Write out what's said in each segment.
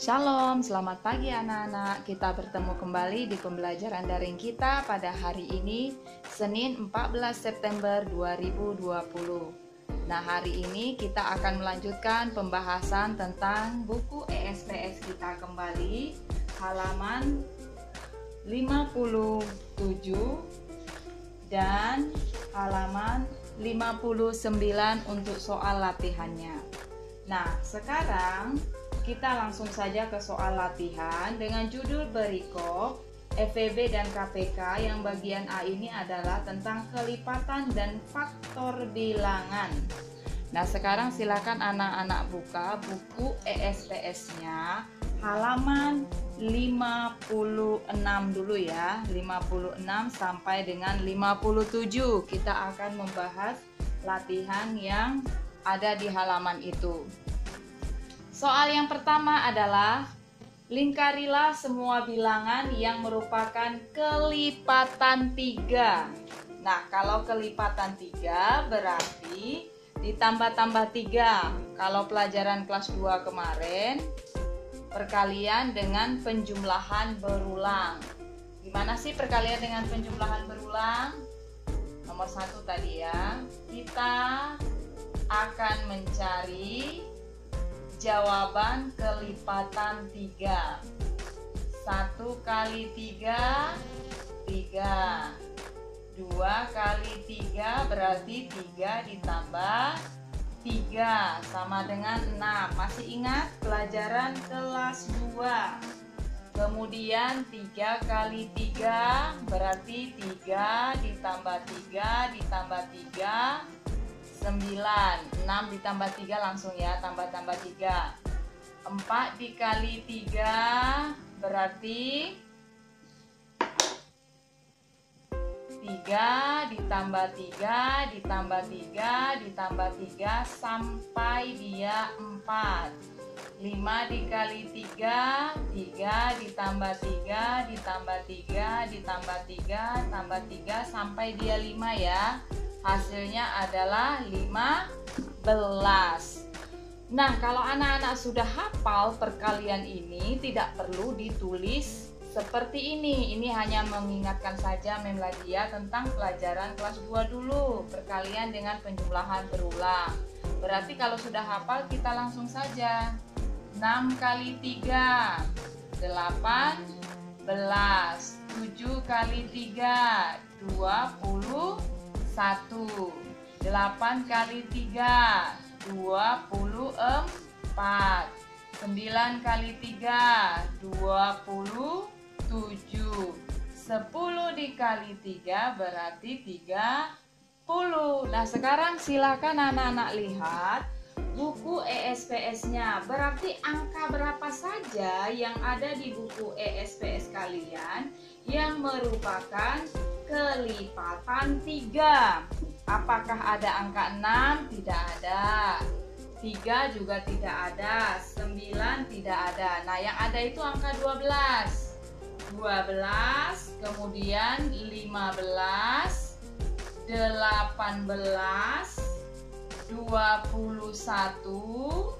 Shalom, selamat pagi anak-anak. Kita bertemu kembali di pembelajaran daring kita pada hari ini, Senin 14 September 2020. Nah, hari ini kita akan melanjutkan pembahasan tentang buku ESPS kita kembali, halaman 57 dan halaman 59 untuk soal latihannya. Nah, sekarang kita langsung saja ke soal latihan dengan judul berikop FEB dan KPK yang bagian A ini adalah tentang kelipatan dan faktor bilangan. Nah, sekarang silakan anak-anak buka buku ESPS-nya halaman 56 dulu ya, 56 sampai dengan 57. Kita akan membahas latihan yang ada di halaman itu. Soal yang pertama adalah lingkarilah semua bilangan yang merupakan kelipatan 3. Nah, kalau kelipatan 3 berarti ditambah-tambah 3. Kalau pelajaran kelas 2 kemarin, perkalian dengan penjumlahan berulang. Gimana sih perkalian dengan penjumlahan berulang? Nomor 1 tadi ya. Kita akan mencari jawaban kelipatan 3. 1 kali 3, 3. 2 kali 3 berarti 3 ditambah 3 sama dengan 6. Masih ingat pelajaran kelas 2? Kemudian 3 kali 3 berarti 3 ditambah 3 ditambah 3, 9. 6 ditambah 3 langsung ya, tambah-tambah 3. 4 dikali 3 berarti 3 ditambah 3 ditambah 3 ditambah 3 sampai dia 4. 5 dikali 3, 3 ditambah 3 ditambah 3 ditambah 3 tambah 3 sampai dia 5 ya. Hasilnya adalah 15. Nah, kalau anak-anak sudah hafal perkalian ini tidak perlu ditulis seperti ini. Ini hanya mengingatkan saja Memladia tentang pelajaran kelas 2 dulu, perkalian dengan penjumlahan berulang. Berarti kalau sudah hafal kita langsung saja. 6 kali 3, 18. 7 kali 3, 21. 8 kali 3, 24. 9 kali 3, 27. 10 dikali 3 berarti 30. Nah, sekarang silakan anak-anak lihat buku ESPS-nya. Berarti angka berapa saja yang ada di buku ESPS kalian yang merupakan kelipatan 3. Apakah ada angka 6? Tidak ada. 3 juga tidak ada. 9 tidak ada. Nah, yang ada itu angka 12. 12, kemudian 15, 18, 21,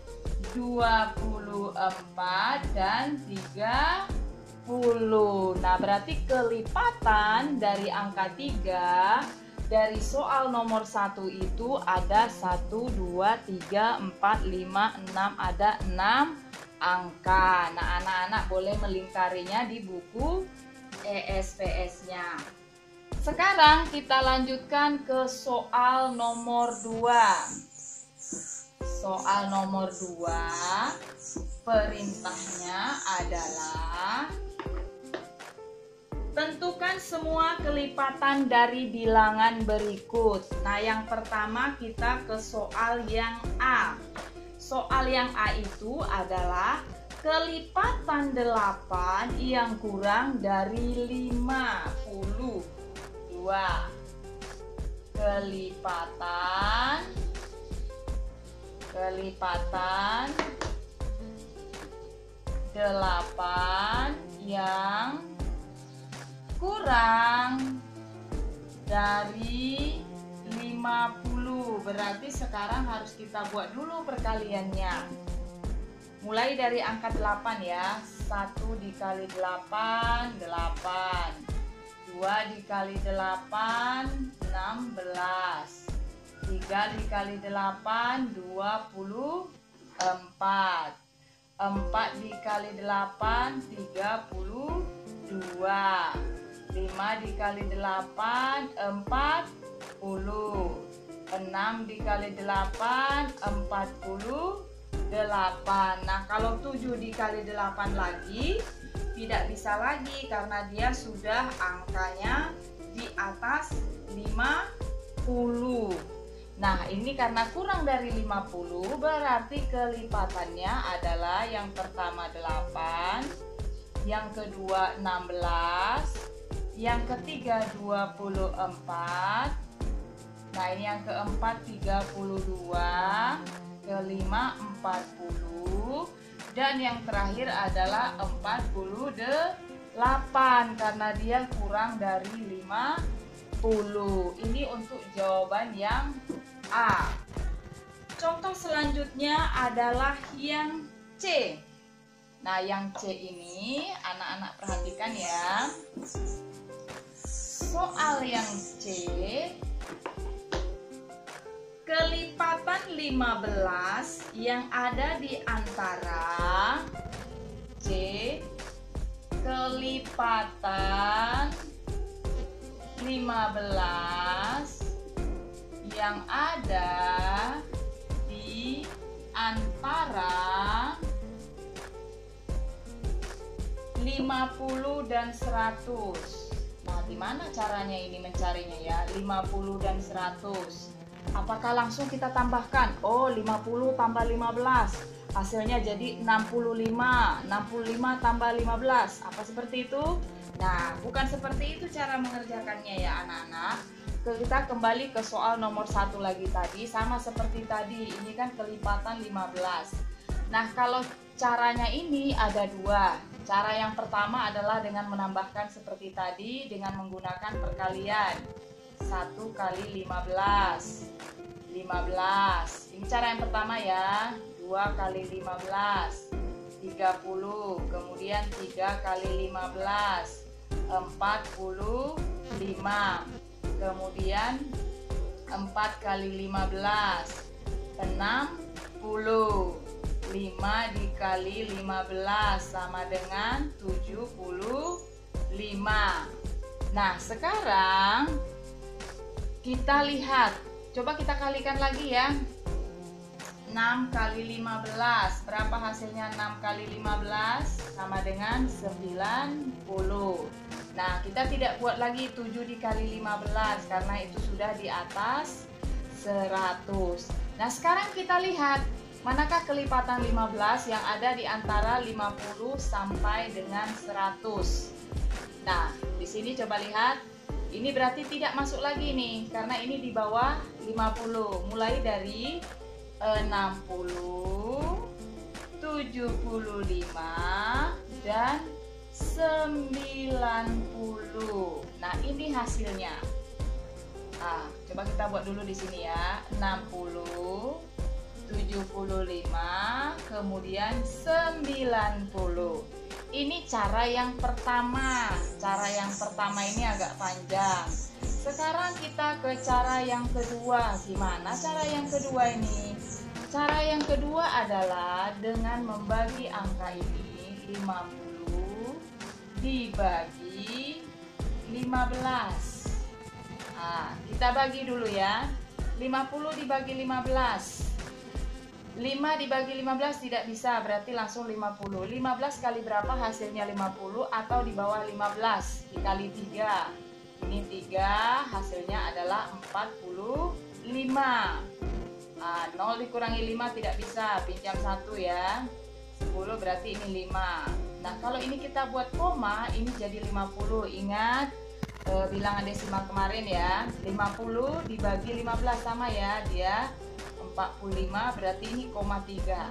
24, dan 30. Nah, berarti kelipatan dari angka 3 dari soal nomor 1 itu ada 1, 2, 3, 4, 5, 6, ada 6 angka. Nah, anak-anak boleh melingkarinya di buku ESPS-nya. Sekarang kita lanjutkan ke soal nomor 2. Soal nomor 2, perintahnya adalah tentukan semua kelipatan dari bilangan berikut. Nah, yang pertama kita ke soal yang A. Soal yang A itu adalah kelipatan 8 yang kurang dari 52. Kelipatan 8 yang kurang dari 50. Berarti sekarang harus kita buat dulu perkaliannya. Mulai dari angka 8 ya. 1 dikali 8, 8. 2 dikali 8, 16. 3 dikali 8, 24. 4 dikali 8, 32. 5 dikali 8, 40. 6 dikali 8, 48. Nah, kalau 7 dikali 8 lagi tidak bisa lagi karena dia sudah angkanya di atas 50. Nah, ini karena kurang dari 50 berarti kelipatannya adalah yang pertama 8, yang kedua 16, yang ketiga 24. Nah, ini yang keempat 32, kelima 40, dan yang terakhir adalah 48 karena dia kurang dari 50. Ini untuk jawaban yang A. Contoh selanjutnya adalah yang C. Nah, yang C ini anak-anak perhatikan ya. Soal yang C, kelipatan 15 yang ada di antara C, kelipatan 15 yang ada di antara 50 dan 100. Nah, gimana caranya ini mencarinya ya? 50 dan 100. Apakah langsung kita tambahkan? Oh, 50 tambah 15. Hasilnya jadi 65. 65 tambah 15. Apa seperti itu? Nah, bukan seperti itu cara mengerjakannya ya anak-anak. Kita kembali ke soal nomor 1 lagi tadi. Sama seperti tadi. Ini kan kelipatan 15. Nah, kalau caranya ini ada dua. Cara yang pertama adalah dengan menambahkan seperti tadi dengan menggunakan perkalian. 1 kali 15. 15. Ini cara yang pertama ya. 2 kali 15. 30. Kemudian 3 kali 15. 45. Kemudian 4 kali 15. 60. 5 dikali 15 sama dengan 75. Nah, sekarang kita lihat. Coba kita kalikan lagi ya. 6 kali 15. Berapa hasilnya 6 kali 15? Sama dengan 90. Nah, kita tidak buat lagi 7 dikali 15 karena itu sudah di atas 100. Nah, sekarang kita lihat manakah kelipatan 15 yang ada di antara 50 sampai dengan 100. Nah, di sini coba lihat. Ini berarti tidak masuk lagi nih karena ini di bawah 50. Mulai dari 60, 75 dan 90. Nah, ini hasilnya. Nah, coba kita buat dulu di sini ya. 60, 75, kemudian 90. Ini cara yang pertama. Cara yang pertama ini agak panjang. Sekarang kita ke cara yang kedua. Gimana cara yang kedua ini? Cara yang kedua adalah dengan membagi angka ini 50 dibagi 15. Nah, kita bagi dulu ya. 50 dibagi 15. 5 dibagi 15 tidak bisa, berarti langsung 50. 15 kali berapa hasilnya 50 atau di bawah 15 dikali 3. Ini 3, hasilnya adalah 45. Nah, 0 dikurangi 5 tidak bisa, pinjam 1 ya. 10 berarti ini 5. Nah, kalau ini kita buat koma, ini jadi 50. Ingat bilangan desimal kemarin ya. 50 dibagi 15 sama ya, dia 45, berarti ini koma 3.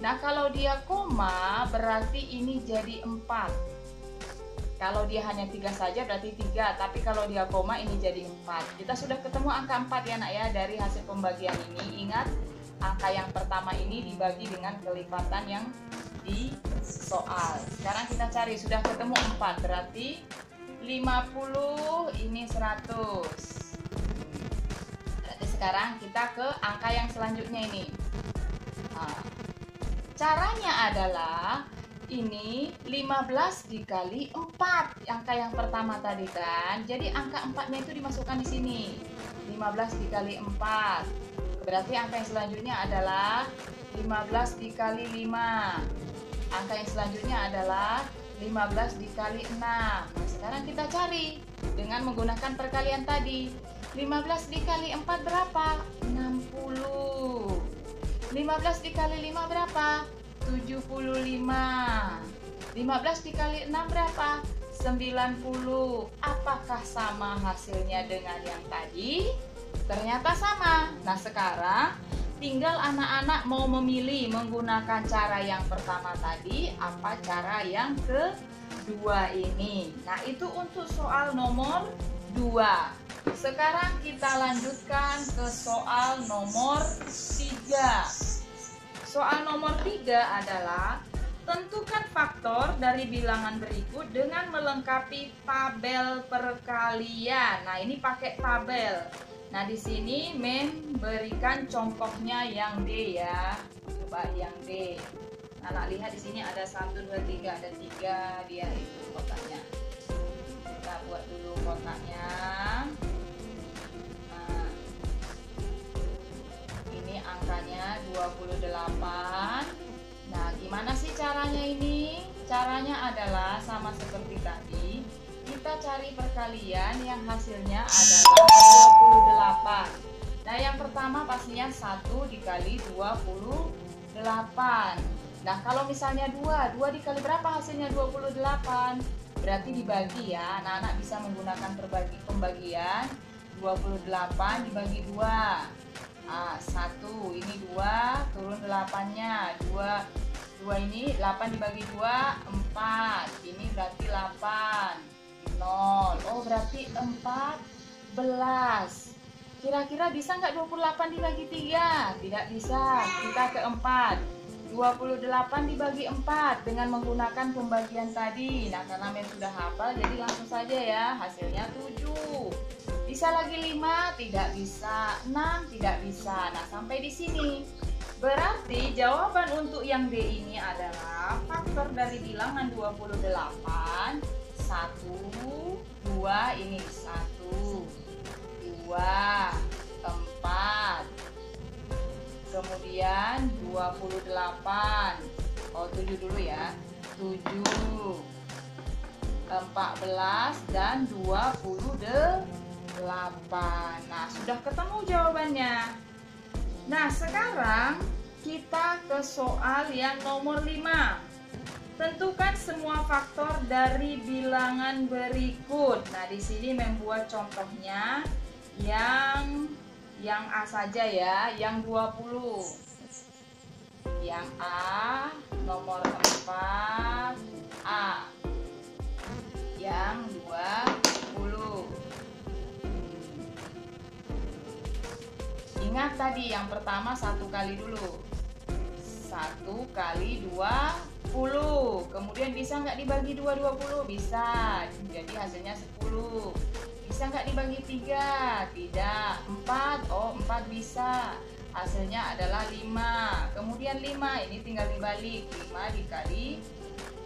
Nah, kalau dia koma berarti ini jadi 4. Kalau dia hanya 3 saja berarti 3, tapi kalau dia koma ini jadi 4. Kita sudah ketemu angka 4 ya nak ya dari hasil pembagian ini. Ingat, angka yang pertama ini dibagi dengan kelipatan yang di soal. Sekarang kita cari, sudah ketemu 4, berarti 50 ini 100. Berarti sekarang kita ke angka yang selanjutnya ini. Nah, caranya adalah ini 15 dikali 4, angka yang pertama tadi kan. Jadi angka 4-nya itu dimasukkan di sini. 15 dikali 4. Berarti angka yang selanjutnya adalah 15 dikali 5. Angka yang selanjutnya adalah 15 dikali 6. Nah, sekarang kita cari dengan menggunakan perkalian tadi. 15 dikali 4 berapa? 60. 15 dikali 5 berapa? 75. 15 dikali 6 berapa? 90. Apakah sama hasilnya dengan yang tadi? Ternyata sama. Nah, sekarang tinggal anak-anak mau memilih menggunakan cara yang pertama tadi apa cara yang kedua ini. Nah, itu untuk soal nomor 2. Sekarang kita lanjutkan ke soal nomor 3. Soal nomor 3 adalah tentukan faktor dari bilangan berikut dengan melengkapi tabel perkalian. Nah, ini pakai tabel. Nah, di sini memberikan contohnya yang D ya. Coba yang D. Anak lihat di sini ada 1, 2, 3, ada 3 dia itu kotaknya. Kita buat dulu kotaknya. Nah, ini angkanya 28. Nah, gimana sih caranya ini? Caranya adalah sama seperti tadi. Kita cari perkalian yang hasilnya adalah 28. Nah, yang pertama pastinya 1 dikali 28. Nah, kalau misalnya 2 dikali berapa hasilnya 28? Berarti dibagi ya. Anak-anak bisa menggunakan pembagian 28 dibagi 2. Ah, 1 ini 2, turun 8-nya. 2 ini 8 dibagi 2, 4. Ini berarti 8. 0. Oh, berarti 14. Kira-kira bisa nggak 28 dibagi 3? Tidak bisa. Kita ke 4. 28 dibagi 4 dengan menggunakan pembagian tadi. Nah, karena Mem sudah hafal, jadi langsung saja ya. Hasilnya 7. Bisa lagi 5? Tidak bisa. 6? Tidak bisa. Nah, sampai di sini. Berarti jawaban untuk yang D ini adalah faktor dari bilangan 28. 1, 2, ini 1, 2, 4, kemudian 28. Oh, 7 dulu ya. 7, 14, dan 28. Nah, sudah ketemu jawabannya. Nah, sekarang kita ke soal yang nomor 5. Tentukan semua faktor dari bilangan berikut. Nah, di sini membuat contohnya yang A saja ya, yang 20. Yang A nomor 4 A. Yang 20. Ingat tadi yang pertama 1 kali dulu. 1 kali 20. Kemudian bisa nggak dibagi 20? Bisa. Jadi hasilnya 10. Bisa nggak dibagi 3? Tidak. 4? Oh, 4 bisa. Hasilnya adalah 5. Kemudian 5, ini tinggal dibalik. 5 dikali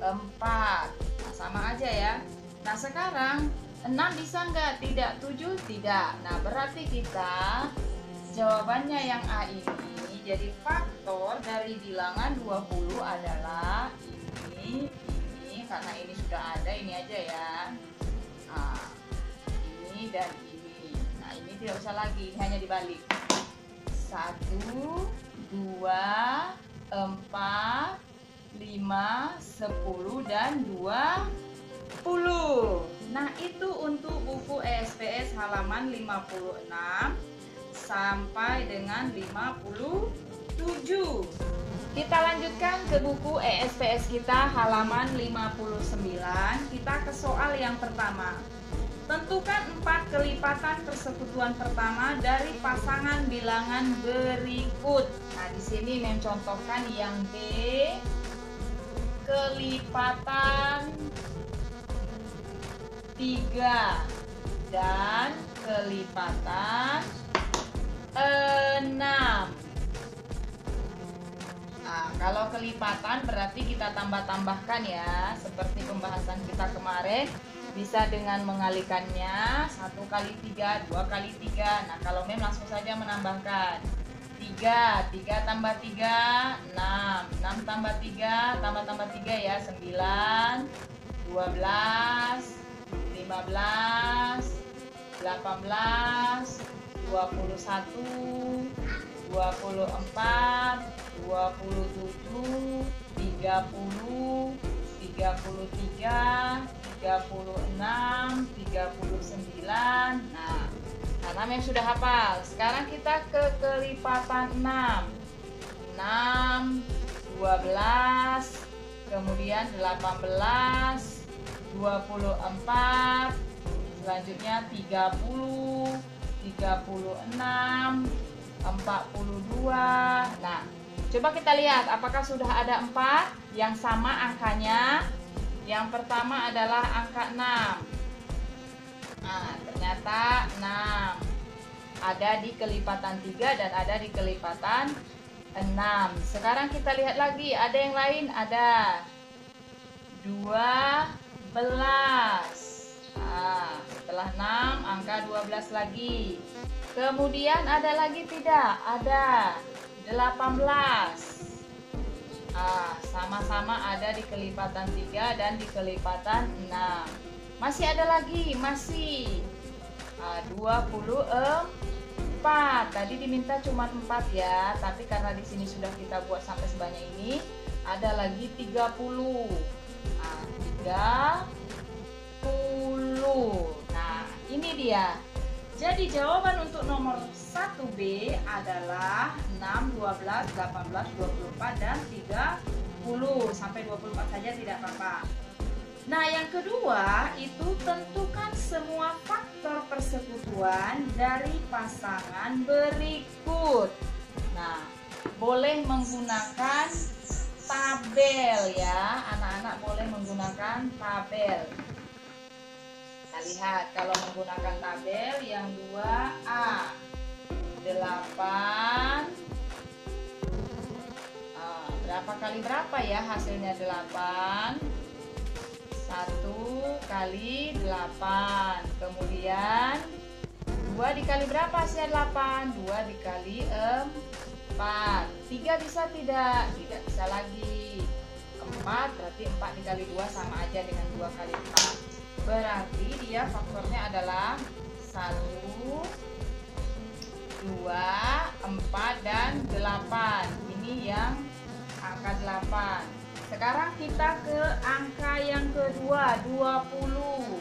4. Nah, sama aja ya. Nah, sekarang 6 bisa nggak? Tidak. 7? Tidak. Nah, berarti kita jawabannya yang A ini. Jadi faktor dari bilangan 20 adalah ini, karena ini sudah ada, ini aja ya. Nah, ini dan ini. Nah, ini tidak usah lagi, ini hanya dibalik. 1, 2, 4, 5, 10, dan 20. Nah, itu untuk buku ESPS halaman 56 sampai dengan 57. Kita lanjutkan ke buku ESPS kita halaman 59. Kita ke soal yang pertama. Tentukan 4 kelipatan persekutuan pertama dari pasangan bilangan berikut. Nah, di sini mencontohkan yang B, kelipatan 3 dan kelipatan 6. Nah, kalau kelipatan berarti kita tambah-tambahkan ya, seperti pembahasan kita kemarin. Bisa dengan mengalikannya 1 kali 3, 2 kali 3. Nah, kalau mem langsung saja menambahkan 3 tambah 3, 6 tambah 3, tambah 3 ya, 9, 12, 15, 18, 21, 24, 27, 30, 33, 36, 39. Nah, karena yang sudah hafal, sekarang kita ke kelipatan 6. 6, 12, kemudian 18, 24, selanjutnya 30, 36, 42. Nah, coba kita lihat apakah sudah ada 4 yang sama angkanya. Yang pertama adalah angka 6. Nah, ternyata 6 ada di kelipatan 3 dan ada di kelipatan 6. Sekarang kita lihat lagi, ada yang lain, ada 12. Nah, setelah 6 angka 12 lagi. Kemudian ada lagi tidak? Ada 18. Sama-sama ada di kelipatan 3 dan di kelipatan 6. Masih ada lagi, masih 24. Tadi diminta cuma 4 ya, tapi karena di sini sudah kita buat sampai sebanyak ini, ada lagi 30. 30. Nah, ini dia. Jadi jawaban untuk nomor 1B adalah 6, 12, 18, 24, dan 30. Sampai 24 saja tidak apa-apa. Nah, yang kedua itu tentukan semua faktor persekutuan dari pasangan berikut. Nah, boleh menggunakan tabel ya. Anak-anak boleh menggunakan tabel. Kita lihat kalau menggunakan tabel yang 2A 8. Berapa kali berapa ya hasilnya 8? 1 kali 8. Kemudian 2 dikali berapa hasilnya 8? 2 dikali 4. 3 bisa tidak? Tidak bisa lagi. 4 berarti 4 dikali 2 sama aja dengan 2 kali 4. Berarti dia faktornya adalah 1, 2, 4, dan 8. Ini yang angka 8. Sekarang kita ke angka yang kedua, 20.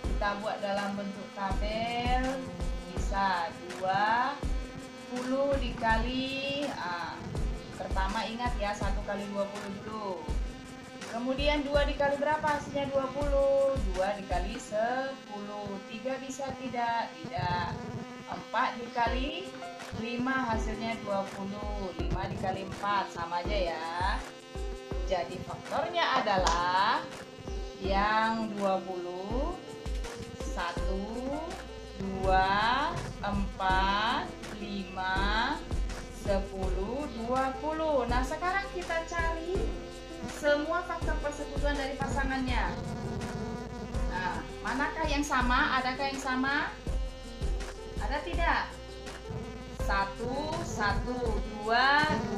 Kita buat dalam bentuk tabel. Bisa 20 dikali, pertama ingat ya 1 kali 20 dulu. Kemudian 2 dikali berapa hasilnya 20? 2 dikali 10. 3 bisa tidak? Tidak. 4 dikali 5 hasilnya 20. 5 dikali 4 sama aja ya. Jadi faktornya adalah yang 20, 1, 2, 4, 5, 10, 20. Nah, sekarang kita cari semua faktor persekutuan dari pasangannya. Nah, manakah yang sama? Adakah yang sama? Ada tidak? 1, 1, 2,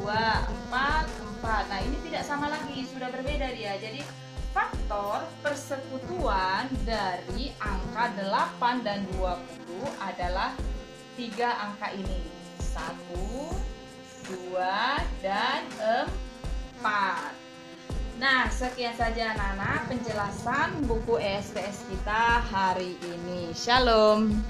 2, 4, 4. Nah, ini tidak sama lagi, sudah berbeda dia. Jadi faktor persekutuan dari angka 8 dan 20 adalah 3 angka ini. 1, 2, dan 4. Nah, sekian saja anak-anak penjelasan buku ESPS kita hari ini. Shalom.